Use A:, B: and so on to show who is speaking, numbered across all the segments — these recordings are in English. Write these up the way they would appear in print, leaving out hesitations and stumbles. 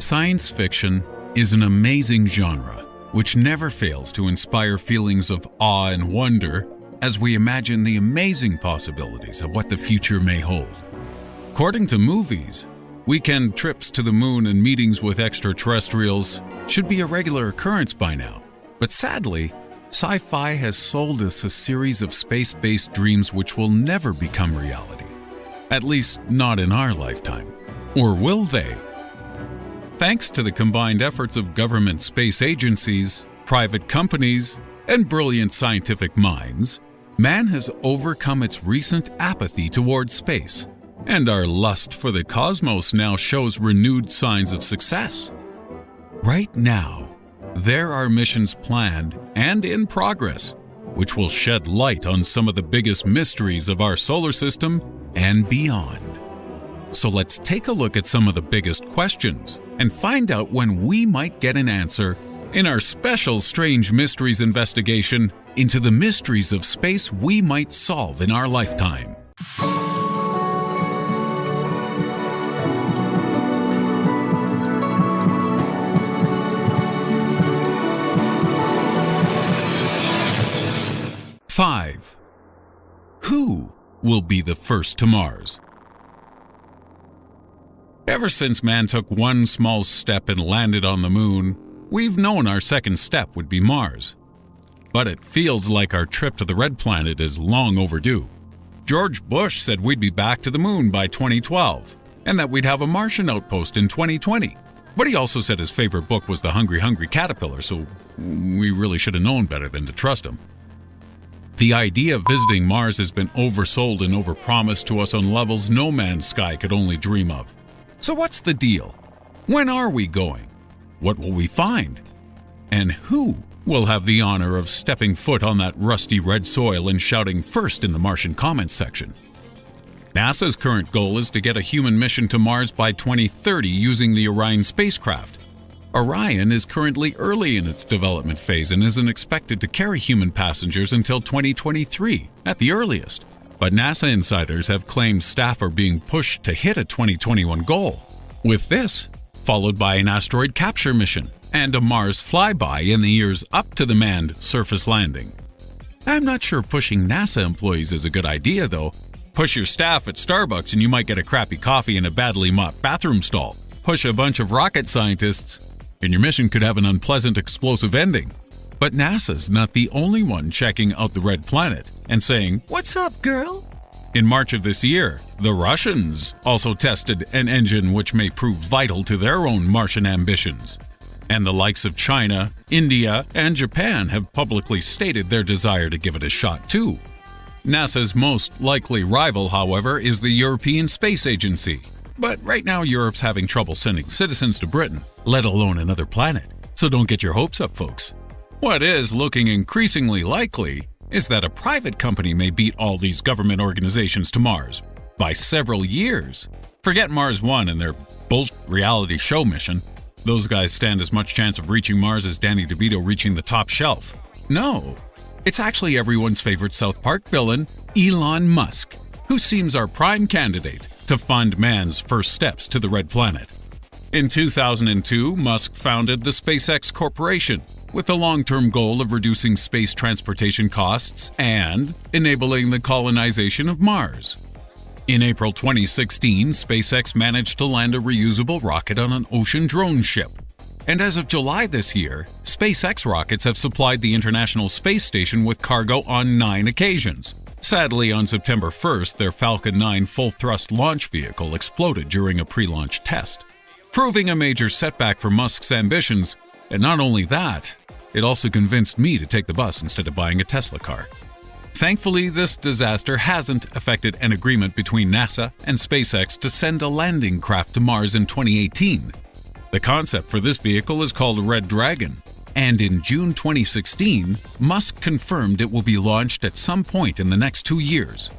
A: Science fiction is an amazing genre which never fails to inspire feelings of awe and wonder as we imagine the amazing possibilities of what the future may hold. According to movies, weekend trips to the moon and meetings with extraterrestrials should be a regular occurrence by now. But sadly, sci-fi has sold us a series of space-based dreams which will never become reality. At least not in our lifetime. Or will they? Thanks to the combined efforts of government space agencies, private companies, and brilliant scientific minds, man has overcome its recent apathy towards space, and our lust for the cosmos now shows renewed signs of success. Right now, there are missions planned and in progress, which will shed light on some of the biggest mysteries of our solar system and beyond. So let's take a look at some of the biggest questions and find out when we might get an answer in our special Strange Mysteries investigation into the mysteries of space we might solve in our lifetime. Five. Who will be the first to Mars? Ever since man took one small step and landed on the moon, we've known our second step would be Mars. But it feels like our trip to the red planet is long overdue. George Bush said we'd be back to the moon by 2012, and that we'd have a Martian outpost in 2020. But he also said his favorite book was The Hungry Hungry Caterpillar, so we really should have known better than to trust him. The idea of visiting Mars has been oversold and overpromised to us on levels no man's sky could only dream of. So what's the deal? When are we going? What will we find? And who will have the honor of stepping foot on that rusty red soil and shouting first in the Martian comments section? NASA's current goal is to get a human mission to Mars by 2030 using the Orion spacecraft. Orion is currently early in its development phase and isn't expected to carry human passengers until 2023 at the earliest. But NASA insiders have claimed staff are being pushed to hit a 2021 goal, with this followed by an asteroid capture mission and a Mars flyby in the years up to the manned surface landing. I'm not sure pushing NASA employees is a good idea, though. Push your staff at Starbucks and you might get a crappy coffee in a badly mopped bathroom stall. Push a bunch of rocket scientists and your mission could have an unpleasant explosive ending. But NASA's not the only one checking out the red planet and saying, "What's up, girl?" In March of this year, the Russians also tested an engine which may prove vital to their own Martian ambitions. And the likes of China, India, and Japan have publicly stated their desire to give it a shot too. NASA's most likely rival, however, is the European Space Agency. But right now Europe's having trouble sending citizens to Britain, let alone another planet. So don't get your hopes up, folks. What is looking increasingly likely is that a private company may beat all these government organizations to Mars by several years. Forget Mars One and their bullshit reality show mission. Those guys stand as much chance of reaching Mars as Danny DeVito reaching the top shelf. No, it's actually everyone's favorite South Park villain, Elon Musk, who seems our prime candidate to fund man's first steps to the red planet. In 2002, Musk founded the SpaceX Corporation, with the long-term goal of reducing space transportation costs and enabling the colonization of Mars. In April 2016, SpaceX managed to land a reusable rocket on an ocean drone ship. And as of July this year, SpaceX rockets have supplied the International Space Station with cargo on 9 occasions. Sadly, on September 1st, their Falcon 9 full-thrust launch vehicle exploded during a pre-launch test, proving a major setback for Musk's ambitions. And not only that, it also convinced me to take the bus instead of buying a Tesla car. Thankfully, this disaster hasn't affected an agreement between NASA and SpaceX to send a landing craft to Mars in 2018. The concept for this vehicle is called Red Dragon, and in June 2016, Musk confirmed it will be launched at some point in the next 2 years.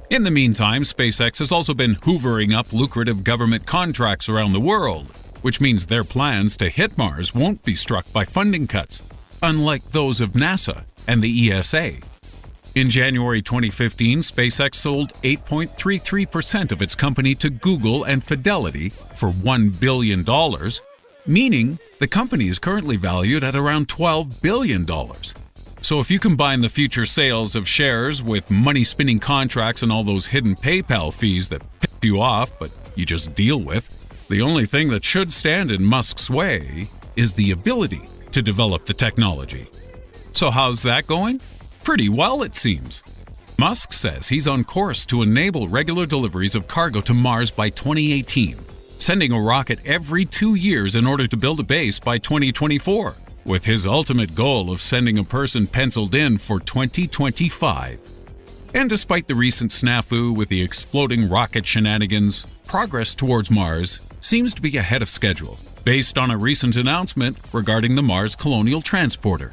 A: In the meantime, SpaceX has also been hoovering up lucrative government contracts around the world, which means their plans to hit Mars won't be struck by funding cuts, unlike those of NASA and the ESA. In January 2015, SpaceX sold 8.33% of its company to Google and Fidelity for $1 billion, meaning the company is currently valued at around $12 billion. So if you combine the future sales of shares with money-spinning contracts and all those hidden PayPal fees that piss you off but you just deal with, the only thing that should stand in Musk's way is the ability to develop the technology. So how's that going? Pretty well, it seems. Musk says he's on course to enable regular deliveries of cargo to Mars by 2018, sending a rocket every 2 years in order to build a base by 2024, with his ultimate goal of sending a person penciled in for 2025. And despite the recent snafu with the exploding rocket shenanigans, progress towards Mars seems to be ahead of schedule, based on a recent announcement regarding the Mars Colonial Transporter.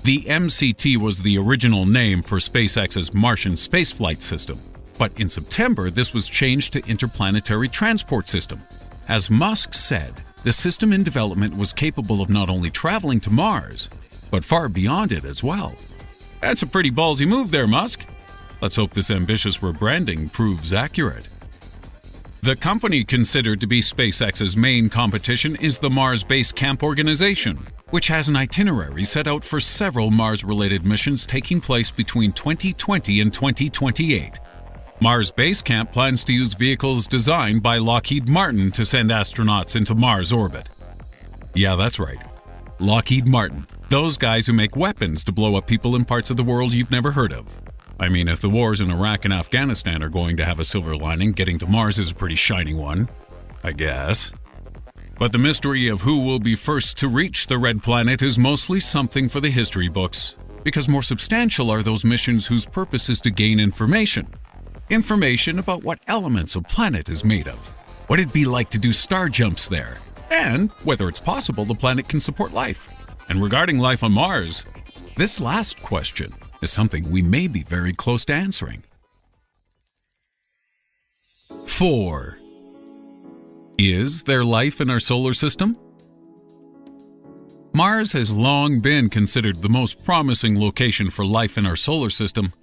A: The MCT was the original name for SpaceX's Martian spaceflight system, but in September this was changed to Interplanetary Transport System. As Musk said, the system in development was capable of not only traveling to Mars, but far beyond it as well. That's a pretty ballsy move there, Musk. Let's hope this ambitious rebranding proves accurate. The company considered to be SpaceX's main competition is the Mars Base Camp organization, which has an itinerary set out for several Mars-related missions taking place between 2020 and 2028. Mars Base Camp plans to use vehicles designed by Lockheed Martin to send astronauts into Mars orbit. Yeah, that's right. Lockheed Martin. Those guys who make weapons to blow up people in parts of the world you've never heard of. I mean, if the wars in Iraq and Afghanistan are going to have a silver lining, getting to Mars is a pretty shining one, I guess. But the mystery of who will be first to reach the red planet is mostly something for the history books, because more substantial are those missions whose purpose is to gain information. Information about what elements a planet is made of, what it'd be like to do star jumps there, and whether it's possible the planet can support life. And regarding life on Mars, this last question is something we may be very close to answering. 4. Is there life in our solar system? Mars has long been considered the most promising location for life in our solar system,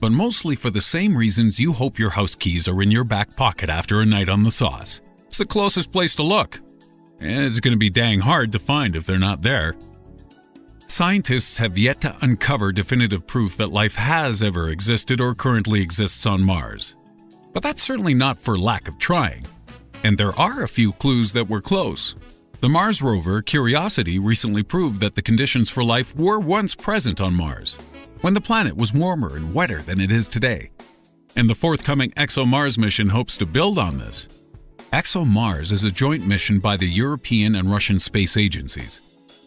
A: but mostly for the same reasons you hope your house keys are in your back pocket after a night on the sauce. It's the closest place to look, and it's going to be dang hard to find if they're not there. Scientists have yet to uncover definitive proof that life has ever existed or currently exists on Mars. But that's certainly not for lack of trying. And there are a few clues that we're close. The Mars rover Curiosity recently proved that the conditions for life were once present on Mars, when the planet was warmer and wetter than it is today. And the forthcoming ExoMars mission hopes to build on this. ExoMars is a joint mission by the European and Russian space agencies.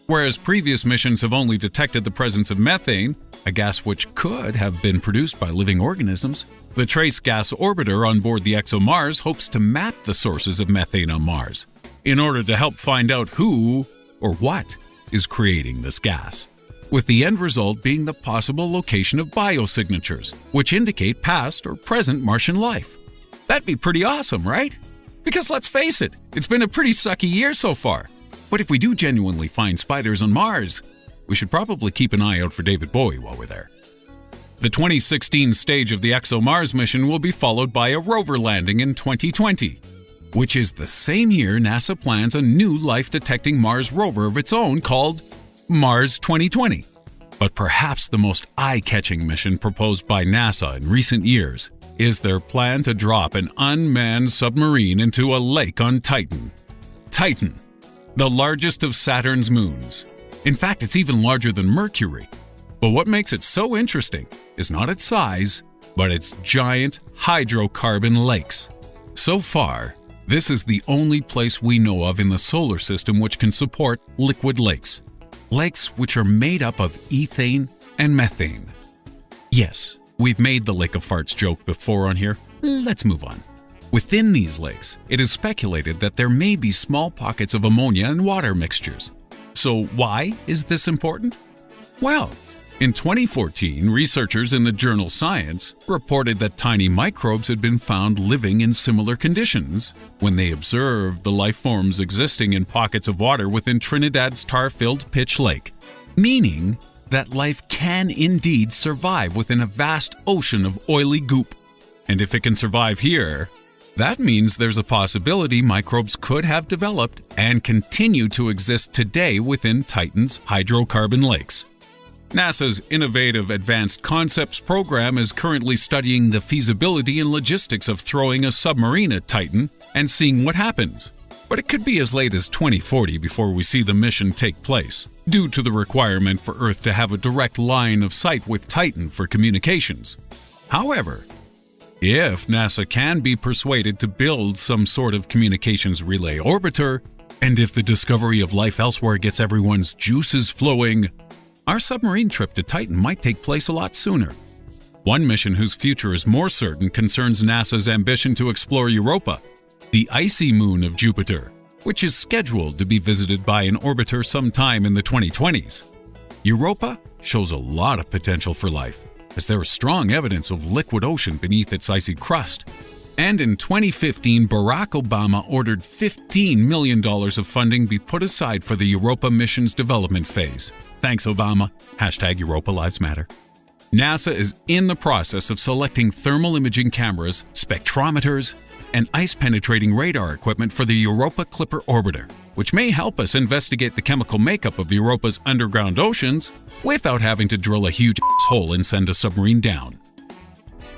A: Whereas previous missions have only detected the presence of methane, a gas which could have been produced by living organisms, the Trace Gas Orbiter on board the ExoMars hopes to map the sources of methane on Mars in order to help find out who or what is creating this gas, with the end result being the possible location of biosignatures, which indicate past or present Martian life. That'd be pretty awesome, right? Because let's face it, it's been a pretty sucky year so far. But if we do genuinely find spiders on Mars, we should probably keep an eye out for David Bowie while we're there. The 2016 stage of the ExoMars mission will be followed by a rover landing in 2020, which is the same year NASA plans a new life-detecting Mars rover of its own called Mars 2020. But perhaps the most eye-catching mission proposed by NASA in recent years is their plan to drop an unmanned submarine into a lake on Titan. Titan, the largest of Saturn's moons. In fact, it's even larger than Mercury. But what makes it so interesting is not its size, but its giant hydrocarbon lakes. So far, this is the only place we know of in the solar system which can support liquid lakes. Lakes which are made up of ethane and methane. Yes, we've made the Lake of Farts joke before on here. Let's move on. Within these lakes, it is speculated that there may be small pockets of ammonia and water mixtures. So why is this important? Well, in 2014, researchers in the journal Science reported that tiny microbes had been found living in similar conditions when they observed the life forms existing in pockets of water within Trinidad's tar-filled Pitch Lake, meaning that life can indeed survive within a vast ocean of oily goop. And if it can survive here, That means there's a possibility microbes could have developed and continue to exist today within Titan's hydrocarbon lakes. NASA's Innovative Advanced Concepts program is currently studying the feasibility and logistics of throwing a submarine at Titan and seeing what happens. But it could be as late as 2040 before we see the mission take place, due to the requirement for Earth to have a direct line of sight with Titan for communications. However, if NASA can be persuaded to build some sort of communications relay orbiter, and if the discovery of life elsewhere gets everyone's juices flowing, our submarine trip to Titan might take place a lot sooner. One mission whose future is more certain concerns NASA's ambition to explore Europa, the icy moon of Jupiter, which is scheduled to be visited by an orbiter sometime in the 2020s. Europa shows a lot of potential for life, as there is strong evidence of liquid ocean beneath its icy crust. And in 2015, Barack Obama ordered $15 million of funding be put aside for the Europa mission's development phase. Thanks, Obama. # Europa Lives Matter. NASA is in the process of selecting thermal imaging cameras, spectrometers, and ice-penetrating radar equipment for the Europa Clipper orbiter, which may help us investigate the chemical makeup of Europa's underground oceans without having to drill a huge hole and send a submarine down.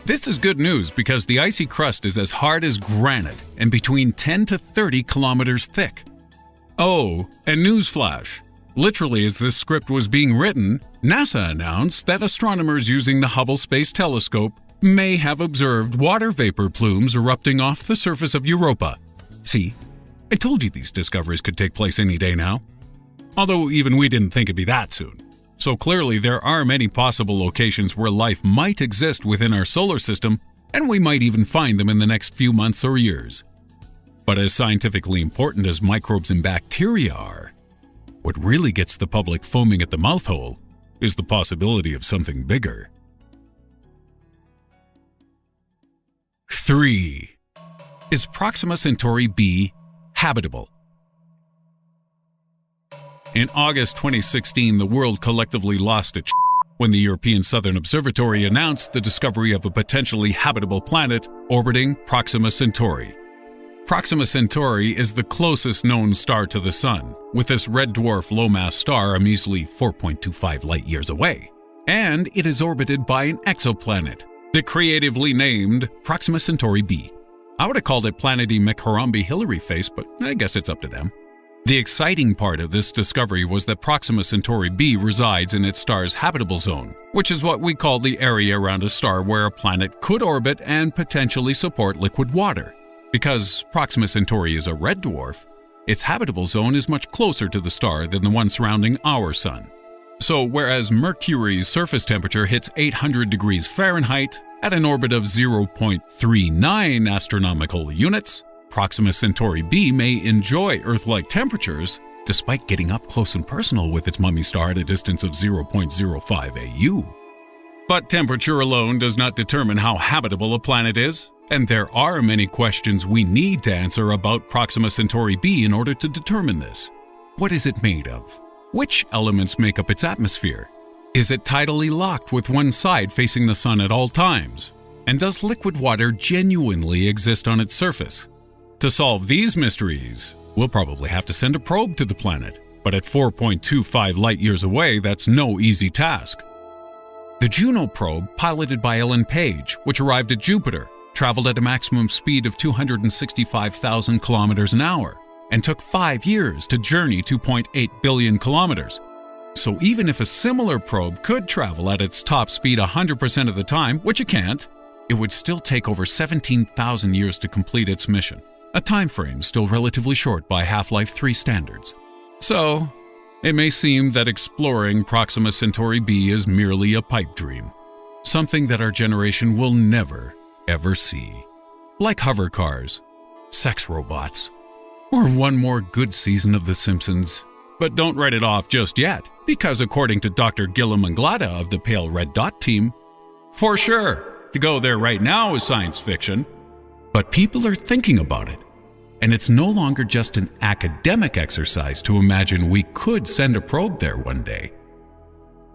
A: This is good news because the icy crust is as hard as granite and between 10 to 30 kilometers thick. Oh, and newsflash. Literally as this script was being written, NASA announced that astronomers using the Hubble Space Telescope may have observed water vapor plumes erupting off the surface of Europa. See, I told you these discoveries could take place any day now. Although even we didn't think it'd be that soon. So clearly there are many possible locations where life might exist within our solar system, and we might even find them in the next few months or years. But as scientifically important as microbes and bacteria are, what really gets the public foaming at the mouth hole is the possibility of something bigger. 3. Is Proxima Centauri b habitable? In August 2016, the world collectively lost its when the European Southern Observatory announced the discovery of a potentially habitable planet orbiting Proxima Centauri. Proxima Centauri is the closest known star to the Sun, with this red dwarf low-mass star a measly 4.25 light-years away. And it is orbited by an exoplanet, the creatively named Proxima Centauri b. I would have called it Planety McHarambe Hillary Face, but I guess it's up to them. The exciting part of this discovery was that Proxima Centauri b resides in its star's habitable zone, which is what we call the area around a star where a planet could orbit and potentially support liquid water. Because Proxima Centauri is a red dwarf, its habitable zone is much closer to the star than the one surrounding our Sun. So whereas Mercury's surface temperature hits 800 degrees Fahrenheit at an orbit of 0.39 astronomical units, Proxima Centauri b may enjoy Earth-like temperatures despite getting up close and personal with its mummy star at a distance of 0.05 AU. But temperature alone does not determine how habitable a planet is, and there are many questions we need to answer about Proxima Centauri b in order to determine this. What is it made of? Which elements make up its atmosphere? Is it tidally locked with one side facing the Sun at all times? And does liquid water genuinely exist on its surface? To solve these mysteries, we'll probably have to send a probe to the planet, but at 4.25 light-years away, that's no easy task. The Juno probe, piloted by Ellen Page, which arrived at Jupiter, traveled at a maximum speed of 265,000 kilometers an hour, and took 5 years to journey 2.8 billion kilometers. So even if a similar probe could travel at its top speed 100% of the time, which it can't, it would still take over 17,000 years to complete its mission, a time frame still relatively short by Half-Life 3 standards. So, it may seem that exploring Proxima Centauri b is merely a pipe dream, something that our generation will never, ever see. Like hover cars, sex robots, or one more good season of The Simpsons. But don't write it off just yet, because according to Dr. Gilla Manglada of the Pale Red Dot team, for sure, to go there right now is science fiction, but people are thinking about it. And it's no longer just an academic exercise to imagine we could send a probe there one day.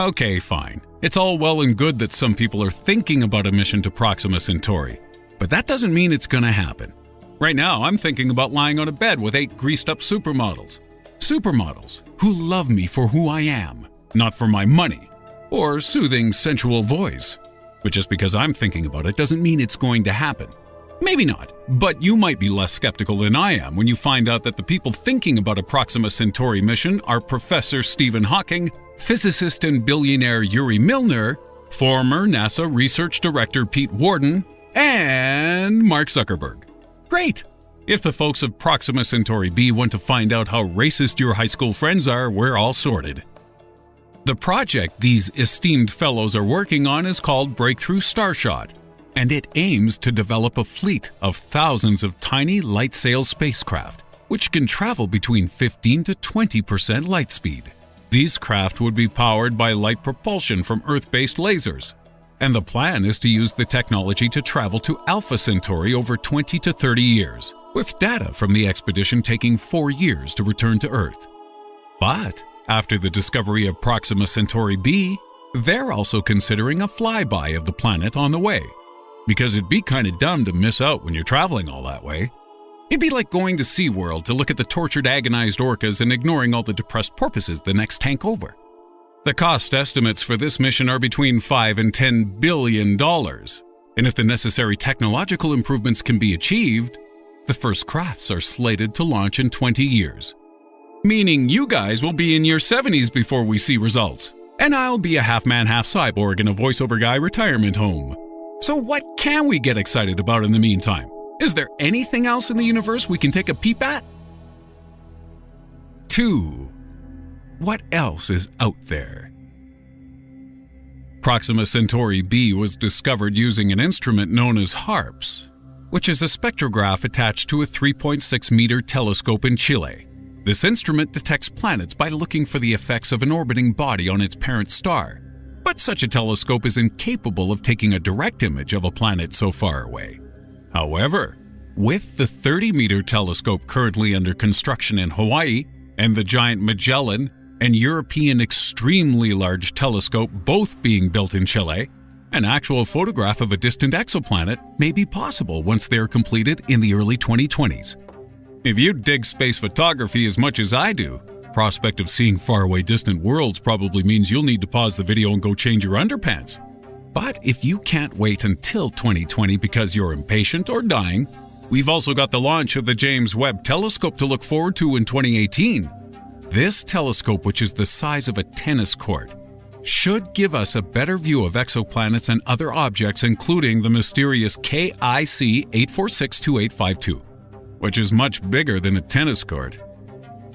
A: Okay, fine. It's all well and good that some people are thinking about a mission to Proxima Centauri, but that doesn't mean it's gonna happen. Right now, I'm thinking about lying on a bed with 8 greased-up supermodels. Supermodels who love me for who I am, not for my money or soothing sensual voice. But just because I'm thinking about it doesn't mean it's going to happen. Maybe not, but you might be less skeptical than I am when you find out that the people thinking about a Proxima Centauri mission are Professor Stephen Hawking, physicist and billionaire Yuri Milner, former NASA research director Pete Worden, and Mark Zuckerberg. Great! If the folks of Proxima Centauri b want to find out how racist your high school friends are, we're all sorted. The project these esteemed fellows are working on is called Breakthrough Starshot, and it aims to develop a fleet of thousands of tiny light-sail spacecraft, which can travel between 15 to 20% light speed. These craft would be powered by light propulsion from Earth-based lasers, and the plan is to use the technology to travel to Alpha Centauri over 20 to 30 years, with data from the expedition taking 4 years to return to Earth. But after the discovery of Proxima Centauri b, they're also considering a flyby of the planet on the way, because it'd be kinda dumb to miss out when you're traveling all that way. It'd be like going to SeaWorld to look at the tortured, agonized orcas and ignoring all the depressed porpoises the next tank over. The cost estimates for this mission are between $5 and $10 billion, and if the necessary technological improvements can be achieved, the first crafts are slated to launch in 20 years. Meaning you guys will be in your 70s before we see results, and I'll be a half-man, half-cyborg in a voiceover guy retirement home. So what can we get excited about in the meantime? Is there anything else in the universe we can take a peep at? 2. What else is out there? Proxima Centauri b was discovered using an instrument known as HARPS, which is a spectrograph attached to a 3.6-meter telescope in Chile. This instrument detects planets by looking for the effects of an orbiting body on its parent star, but such a telescope is incapable of taking a direct image of a planet so far away. However, with the 30-meter telescope currently under construction in Hawaii and the giant Magellan and European extremely large telescope both being built in Chile, an actual photograph of a distant exoplanet may be possible once they are completed in the early 2020s. If you dig space photography as much as I do, prospect of seeing faraway distant worlds probably means you'll need to pause the video and go change your underpants. But if you can't wait until 2020 because you're impatient or dying, we've also got the launch of the James Webb Telescope to look forward to in 2018. This telescope, which is the size of a tennis court, should give us a better view of exoplanets and other objects, including the mysterious KIC 8462852, which is much bigger than a tennis court.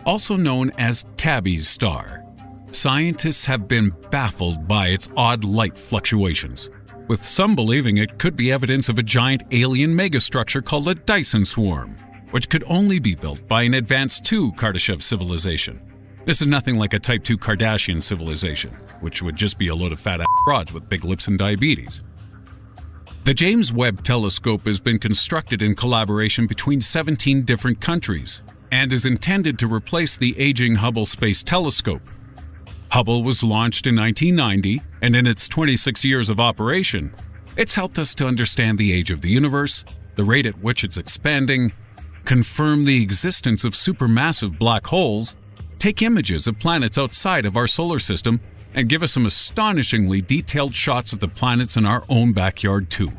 A: Also known as Tabby's star, scientists have been baffled by its odd light fluctuations, with some believing it could be evidence of a giant alien megastructure called a Dyson swarm, which could only be built by an advanced 2 Kardashev civilization. This is nothing like a Type 2 Kardashian civilization, which would just be a load of fat-ass broads with big lips and diabetes. The James Webb Telescope has been constructed in collaboration between 17 different countries and is intended to replace the aging Hubble Space Telescope. Hubble was launched in 1990, and in its 26 years of operation, it's helped us to understand the age of the universe, the rate at which it's expanding, confirm the existence of supermassive black holes, take images of planets outside of our solar system, and give us some astonishingly detailed shots of the planets in our own backyard too.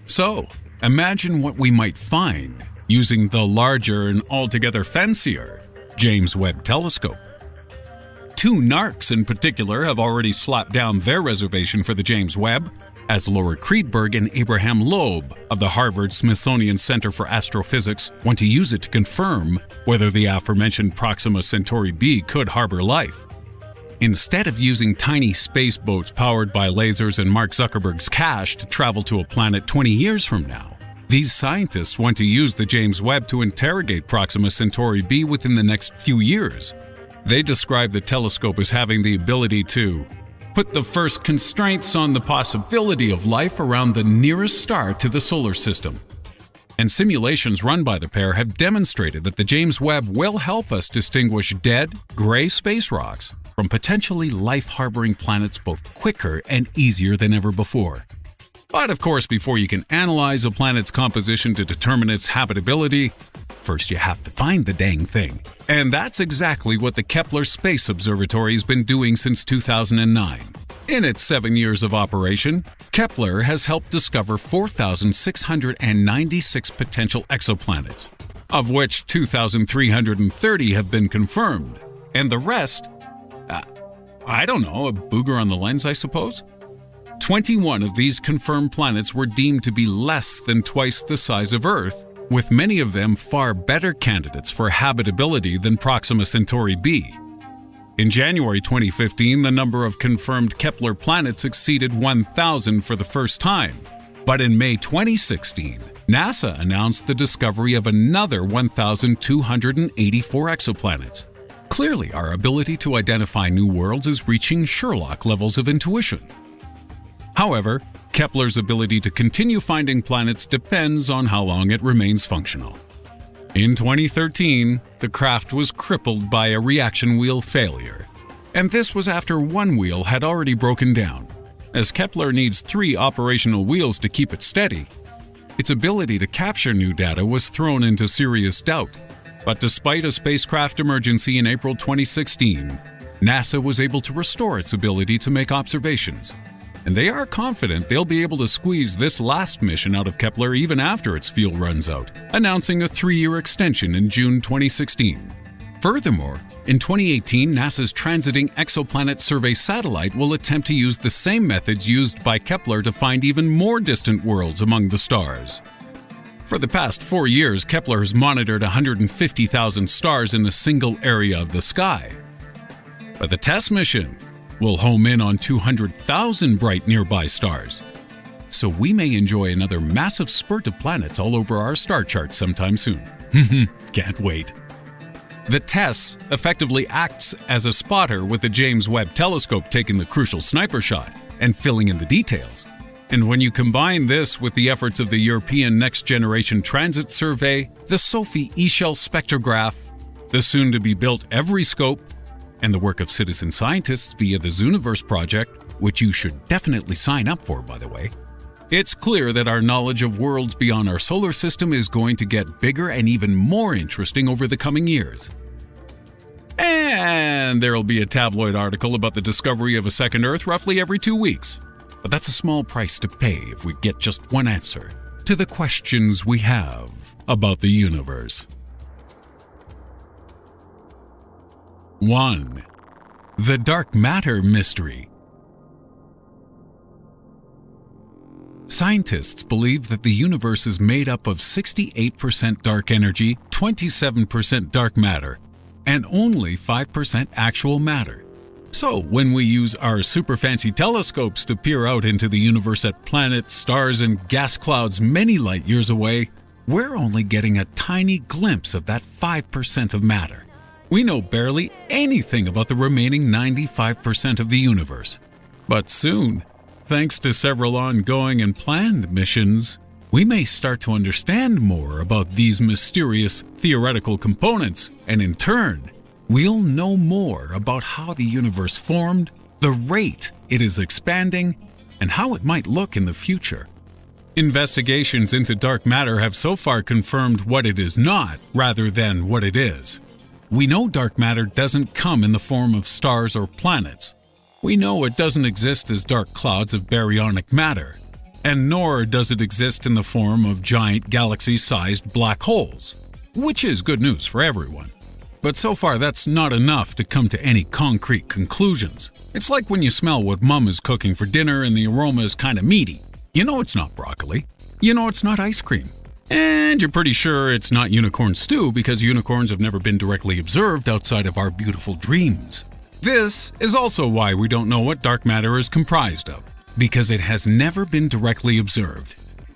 A: So, imagine what we might find using the larger and altogether fancier James Webb Telescope. 2 narcs in particular have already slapped down their reservation for the James Webb, as Laura Creedberg and Abraham Loeb of the Harvard-Smithsonian Center for Astrophysics want to use it to confirm whether the aforementioned Proxima Centauri b could harbor life. Instead of using tiny space boats powered by lasers and Mark Zuckerberg's cash to travel to a planet 20 years from now, these scientists want to use the James Webb to interrogate Proxima Centauri b within the next few years. They describe the telescope as having the ability to put the first constraints on the possibility of life around the nearest star to the solar system. And simulations run by the pair have demonstrated that the James Webb will help us distinguish dead, gray space rocks from potentially life-harboring planets both quicker and easier than ever before. But of course, before you can analyze a planet's composition to determine its habitability, first you have to find the dang thing. And that's exactly what the Kepler Space Observatory has been doing since 2009. In its 7 years of operation, Kepler has helped discover 4,696 potential exoplanets, of which 2,330 have been confirmed, and the rest, I don't know, a booger on the lens, I suppose? 21 of these confirmed planets were deemed to be less than twice the size of Earth, with many of them far better candidates for habitability than Proxima Centauri b. In January 2015, the number of confirmed Kepler planets exceeded 1,000 for the first time. But in May 2016, NASA announced the discovery of another 1,284 exoplanets. Clearly, our ability to identify new worlds is reaching Sherlock levels of intuition. However, Kepler's ability to continue finding planets depends on how long it remains functional. In 2013, the craft was crippled by a reaction wheel failure, and this was after one wheel had already broken down. As Kepler needs 3 operational wheels to keep it steady, its ability to capture new data was thrown into serious doubt. But despite a spacecraft emergency in April 2016, NASA was able to restore its ability to make observations. And they are confident they'll be able to squeeze this last mission out of Kepler even after its fuel runs out, announcing a 3-year extension in June 2016. Furthermore, in 2018, NASA's Transiting Exoplanet Survey satellite will attempt to use the same methods used by Kepler to find even more distant worlds among the stars. For the past 4 years, Kepler has monitored 150,000 stars in a single area of the sky. But the TESS mission will home in on 200,000 bright nearby stars. So we may enjoy another massive spurt of planets all over our star chart sometime soon. Can't wait. The TESS effectively acts as a spotter, with the James Webb Telescope taking the crucial sniper shot and filling in the details. And when you combine this with the efforts of the European Next Generation Transit Survey, the SOFIE E-shell spectrograph, the soon-to-be-built EveryScope, and the work of citizen scientists via the Zooniverse project, which you should definitely sign up for, by the way, it's clear that our knowledge of worlds beyond our solar system is going to get bigger and even more interesting over the coming years. And there'll be a tabloid article about the discovery of a second Earth roughly every 2 weeks. But that's a small price to pay if we get just one answer to the questions we have about the universe. 1. The dark matter mystery. Scientists believe that the universe is made up of 68% dark energy, 27% dark matter, and only 5% actual matter. So, when we use our super fancy telescopes to peer out into the universe at planets, stars, and gas clouds many light years away, we're only getting a tiny glimpse of that 5% of matter. We know barely anything about the remaining 95% of the universe. But soon, thanks to several ongoing and planned missions, we may start to understand more about these mysterious theoretical components, and in turn, we'll know more about how the universe formed, the rate it is expanding, and how it might look in the future. Investigations into dark matter have so far confirmed what it is not, rather than what it is. We know dark matter doesn't come in the form of stars or planets. We know it doesn't exist as dark clouds of baryonic matter, and nor does it exist in the form of giant galaxy-sized black holes, which is good news for everyone. But so far, that's not enough to come to any concrete conclusions. It's like when you smell what Mom is cooking for dinner and the aroma is kind of meaty. You know it's not broccoli. You know it's not ice cream. And you're pretty sure it's not unicorn stew because unicorns have never been directly observed outside of our beautiful dreams. This is also why we don't know what dark matter is comprised of, because it has never been directly observed.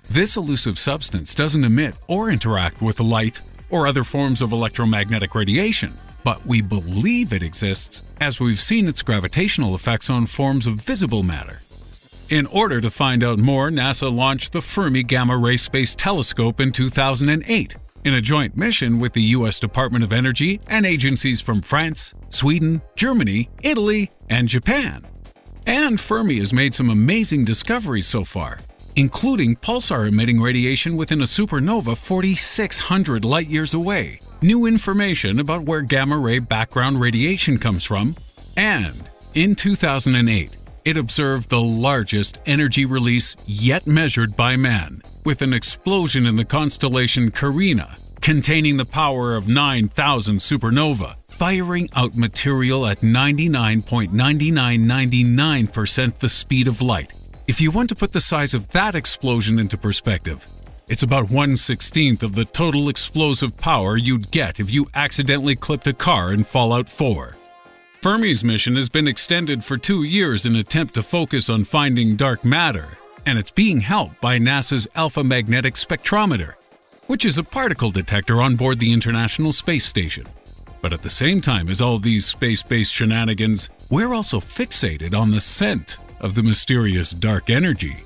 A: This elusive substance doesn't emit or interact with light or other forms of electromagnetic radiation, but we believe it exists as we've seen its gravitational effects on forms of visible matter. In order to find out more, NASA launched the Fermi Gamma Ray Space Telescope in 2008 in a joint mission with the U.S. Department of Energy and agencies from France, Sweden, Germany, Italy, and Japan. And Fermi has made some amazing discoveries so far. including pulsar-emitting radiation within a supernova 4,600 light-years away, new information about where gamma-ray background radiation comes from, and in 2008, it observed the largest energy release yet measured by man, with an explosion in the constellation Carina, containing the power of 9,000 supernova, firing out material at 99.9999% the speed of light. If you want to put the size of that explosion into perspective, it's about 1/16 of the total explosive power you'd get if you accidentally clipped a car in Fallout 4. Fermi's mission has been extended for 2 years in an attempt to focus on finding dark matter, and it's being helped by NASA's Alpha Magnetic Spectrometer, which is a particle detector on board the International Space Station. But at the same time as all these space-based shenanigans, we're also fixated on the scent of the mysterious dark energy.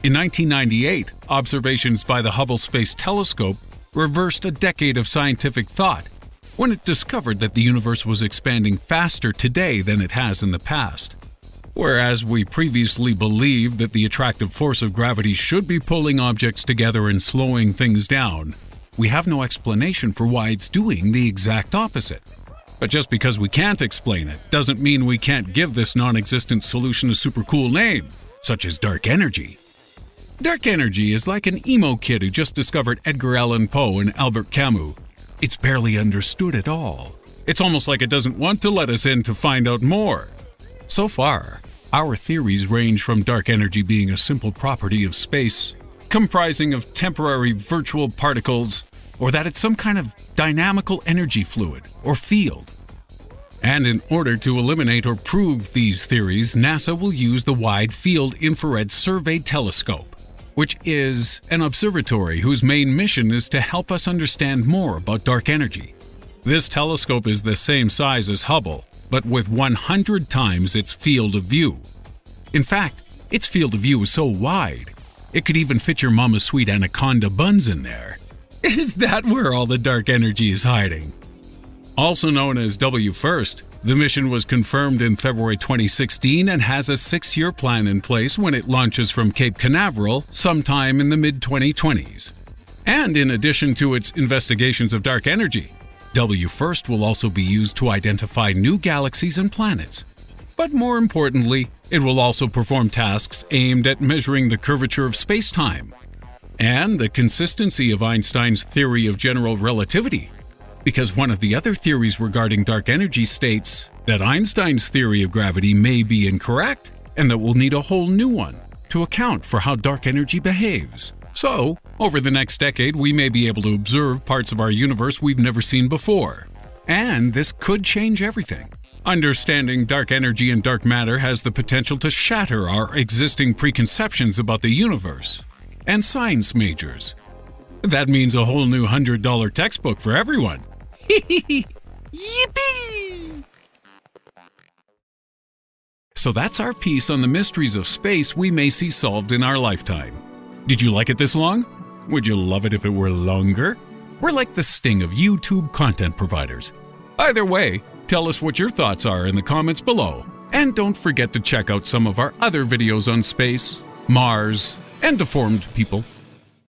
A: In 1998, observations by the Hubble Space Telescope reversed a decade of scientific thought when it discovered that the universe was expanding faster today than it has in the past. Whereas we previously believed that the attractive force of gravity should be pulling objects together and slowing things down, we have no explanation for why it's doing the exact opposite. But just because we can't explain it doesn't mean we can't give this non-existent solution a super cool name, such as dark energy. Dark energy is like an emo kid who just discovered Edgar Allan Poe and Albert Camus. It's barely understood at all. It's almost like it doesn't want to let us in to find out more. So far, our theories range from dark energy being a simple property of space, comprising of temporary virtual particles, or that it's some kind of dynamical energy fluid or field. And in order to eliminate or prove these theories, NASA will use the Wide Field Infrared Survey Telescope, which is an observatory whose main mission is to help us understand more about dark energy. This telescope is the same size as Hubble, but with 100 times its field of view. In fact, its field of view is so wide, it could even fit your mama's sweet anaconda buns in there. Is that where all the dark energy is hiding? Also known as WFIRST, the mission was confirmed in February 2016 and has a 6-year plan in place when it launches from Cape Canaveral sometime in the mid-2020s. And in addition to its investigations of dark energy, WFIRST will also be used to identify new galaxies and planets. But more importantly, it will also perform tasks aimed at measuring the curvature of space-time and the consistency of Einstein's theory of general relativity, because one of the other theories regarding dark energy states that Einstein's theory of gravity may be incorrect and that we'll need a whole new one to account for how dark energy behaves. So, over the next decade, we may be able to observe parts of our universe we've never seen before. And this could change everything. Understanding dark energy and dark matter has the potential to shatter our existing preconceptions about the universe. And science majors. That means a whole new $100 textbook for everyone. Yippee! So that's our piece on the mysteries of space we may see solved in our lifetime. Did you like it this long? Would you love it if it were longer? We're like the Sting of YouTube content providers. Either way, tell us what your thoughts are in the comments below. And don't forget to check out some of our other videos on space, Mars, and deformed people.